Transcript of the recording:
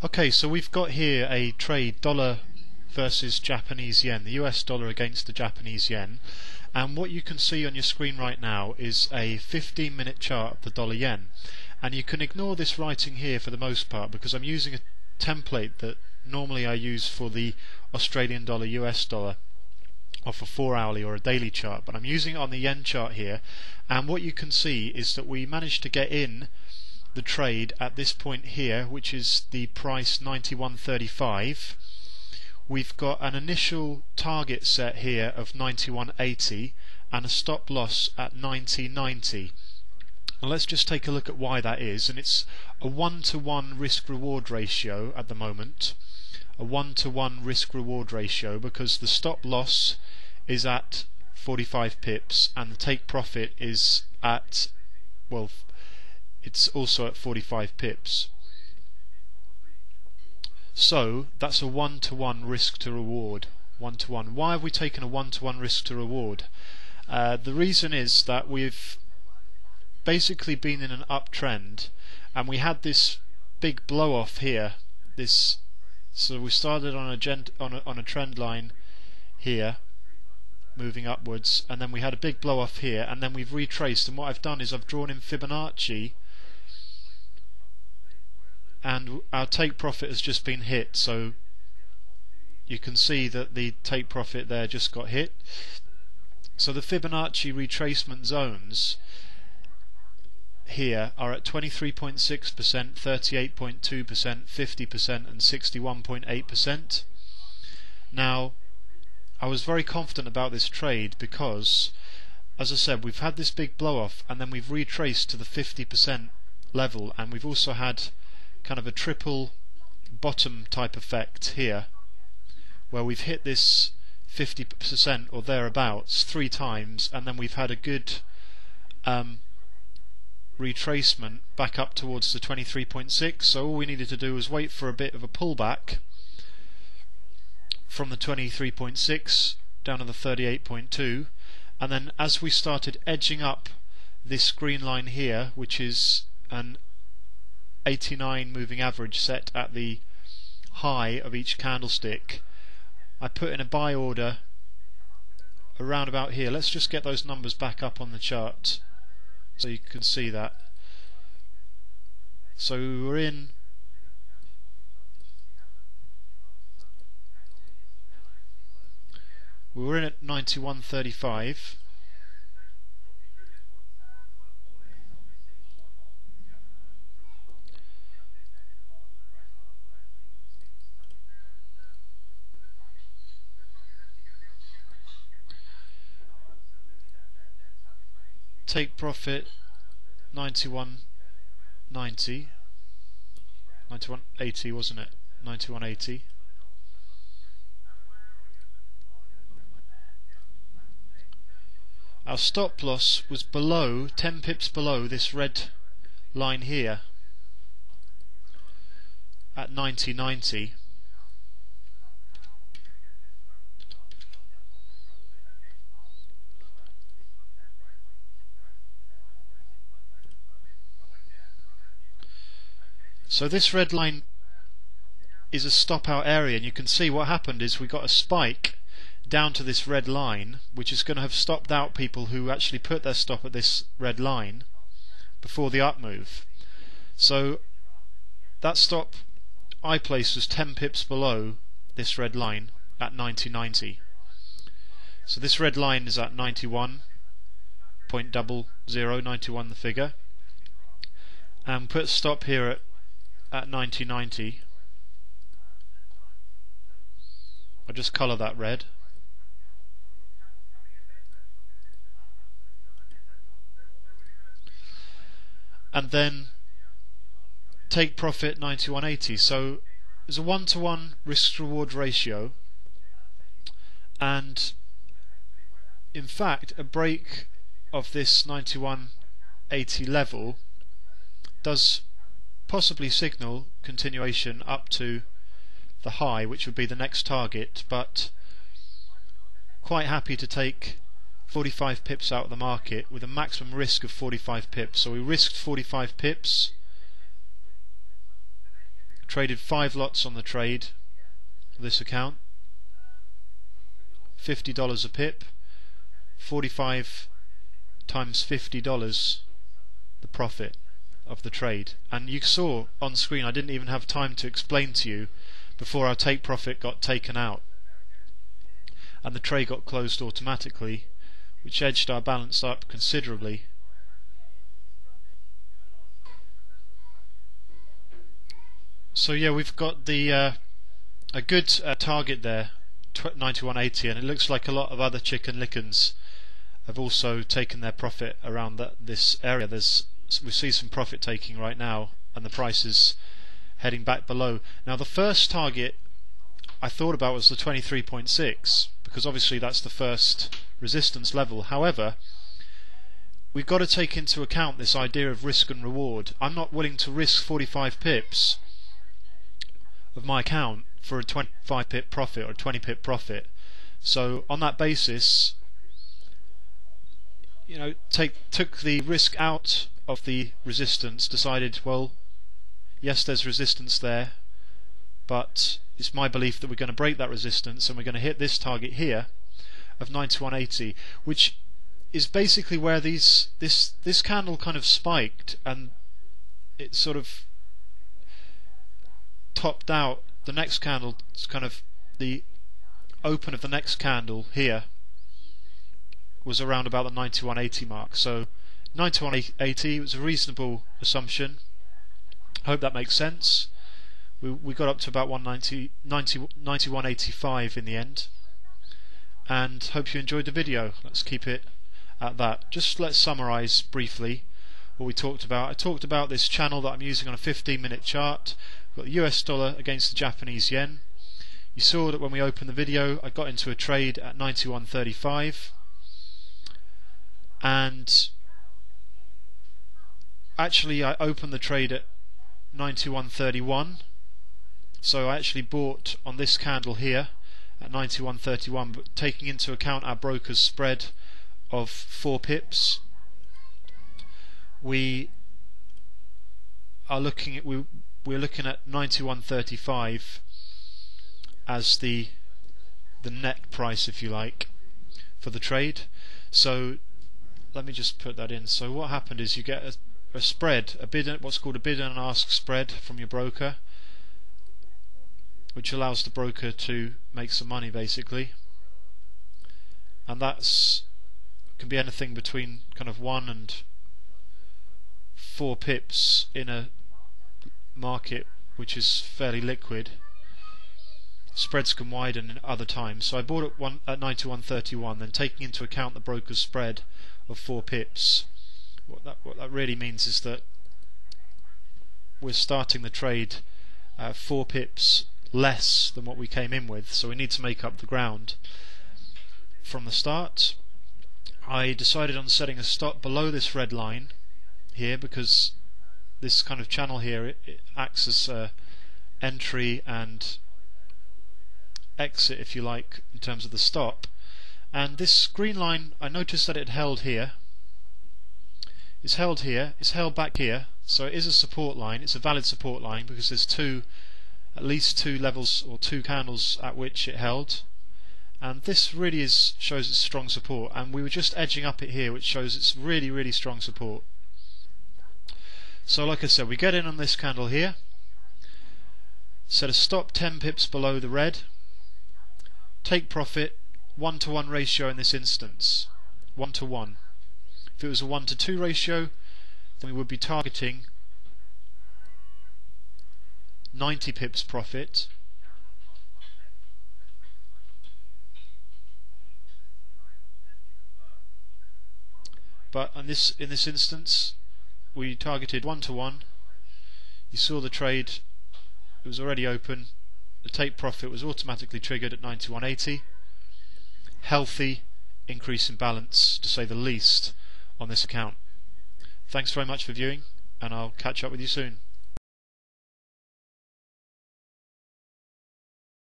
Okay, so we've got here a trade dollar versus Japanese yen, the US dollar against the Japanese yen, and what you can see on your screen right now is a 15-minute chart of the dollar yen, and you can ignore this writing here for the most part because I'm using a template that normally I use for the Australian dollar US dollar or for 4-hourly or a daily chart, but I'm using it on the yen chart here, and what you can see is that we managed to get in the trade at this point here, which is the price 91.35. We've got an initial target set here of 91.80 and a stop loss at 90.90. Now let's just take a look at why that is, and it's a 1-to-1 risk reward ratio at the moment, a 1-to-1 risk reward ratio, because the stop loss is at 45 pips and the take profit is at, well, it's also at 45 pips. So that's a 1-to-1 risk to reward. 1-to-1. Why have we taken a 1-to-1 risk to reward? The reason is that we've basically been in an uptrend, and we had this big blow off here. So we started on a trend line here, moving upwards, and then we had a big blow off here, and then we've retraced. And what I've done is I've drawn in Fibonacci, and our take profit has just been hit. So you can see that the take profit there just got hit. So the Fibonacci retracement zones here are at 23.6%, 38.2%, 50% and 61.8%. Now, I was very confident about this trade because, as I said, we've had this big blow off and then we've retraced to the 50% level, and we've also had kind of a triple bottom type effect here where we've hit this 50% or thereabouts 3 times, and then we've had a good retracement back up towards the 23.6. so all we needed to do was wait for a bit of a pullback from the 23.6 down to the 38.2, and then as we started edging up this green line here, which is an 89 moving average set at the high of each candlestick, I put in a buy order around about here. Let's just get those numbers back up on the chart so you can see that. So we're in at 91.35. Take profit 91.90, 91.80 wasn't it? 91.80. Our stop loss was below, 10 pips below this red line here at 90.90. So this red line is a stop out area, and you can see what happened is we got a spike down to this red line, which is going to have stopped out people who actually put their stop at this red line before the up move. So that stop I placed was 10 pips below this red line at 90.90. So this red line is at 91.00, 91 the figure, and put a stop here at 90.90. I'll just colour that red. And then take profit 91.80. So there's a 1-to-1 risk reward ratio, and in fact a break of this 91.80 level does possibly signal continuation up to the high, which would be the next target, but quite happy to take 45 pips out of the market with a maximum risk of 45 pips. So we risked 45 pips, traded 5 lots on the trade, this account, $50 a pip, 45 times $50 the profit of the trade. And you saw on screen I didn't even have time to explain to you before our take profit got taken out and the trade got closed automatically, which edged our balance up considerably. So yeah, we've got the a good target there, 91.80, and it looks like a lot of other chicken lickens have also taken their profit around this area. We see some profit taking right now, and the price is heading back below. Now the first target I thought about was the 23.6, because obviously that's the first resistance level. However, we've got to take into account this idea of risk and reward. I'm not willing to risk 45 pips of my account for a 25 pip profit or a 20 pip profit. So on that basis, you know, took the risk out of the resistance, decided, well, yes, there's resistance there, but it's my belief that we're going to break that resistance and we're going to hit this target here of 91.80, which is basically where this candle kind of spiked and it sort of topped out. The next candle, kind of the open of the next candle here, was around about the 91.80 mark. So 91.80 was a reasonable assumption. I hope that makes sense. We got up to about 91.85 in the end, and hope you enjoyed the video. Let's keep it at that. Just let's summarize briefly what we talked about. I talked about this channel that I'm using on a 15-minute chart. We've got the US dollar against the Japanese yen. You saw that when we opened the video I got into a trade at 91.35, and actually I opened the trade at 91.31, so I actually bought on this candle here at 91.31, but taking into account our broker's spread of 4 pips, we're looking at 91.35 as the net price, if you like, for the trade. So let me just put that in. So what happened is you get a spread, what's called a bid and ask spread from your broker, which allows the broker to make some money basically, and that's can be anything between kind of 1 and 4 pips in a market which is fairly liquid. Spreads can widen in other times. So I bought it at 91.31, then taking into account the broker's spread of 4 pips. What that really means is that we're starting the trade 4 pips less than what we came in with, so we need to make up the ground from the start. I decided on setting a stop below this red line here, because this kind of channel here, it acts as entry and exit, if you like, in terms of the stop. And this green line, I noticed that it held here. It's held here, it's held back here, so it is a support line. It's a valid support line because there's at least two levels or 2 candles at which it held, and this really shows its strong support, and we were just edging up it here, which shows it's really strong support. So like I said, we get in on this candle here, set a stop 10 pips below the red, take profit 1-to-1 ratio in this instance, 1-to-1. If it was a 1-to-2 ratio, then we would be targeting 90 pips profit, but in this instance we targeted 1-to-1. You saw the trade, it was already open, the take profit was automatically triggered at 91.80. Healthy increase in balance, to say the least, on this account. Thanks very much for viewing, and I'll catch up with you soon.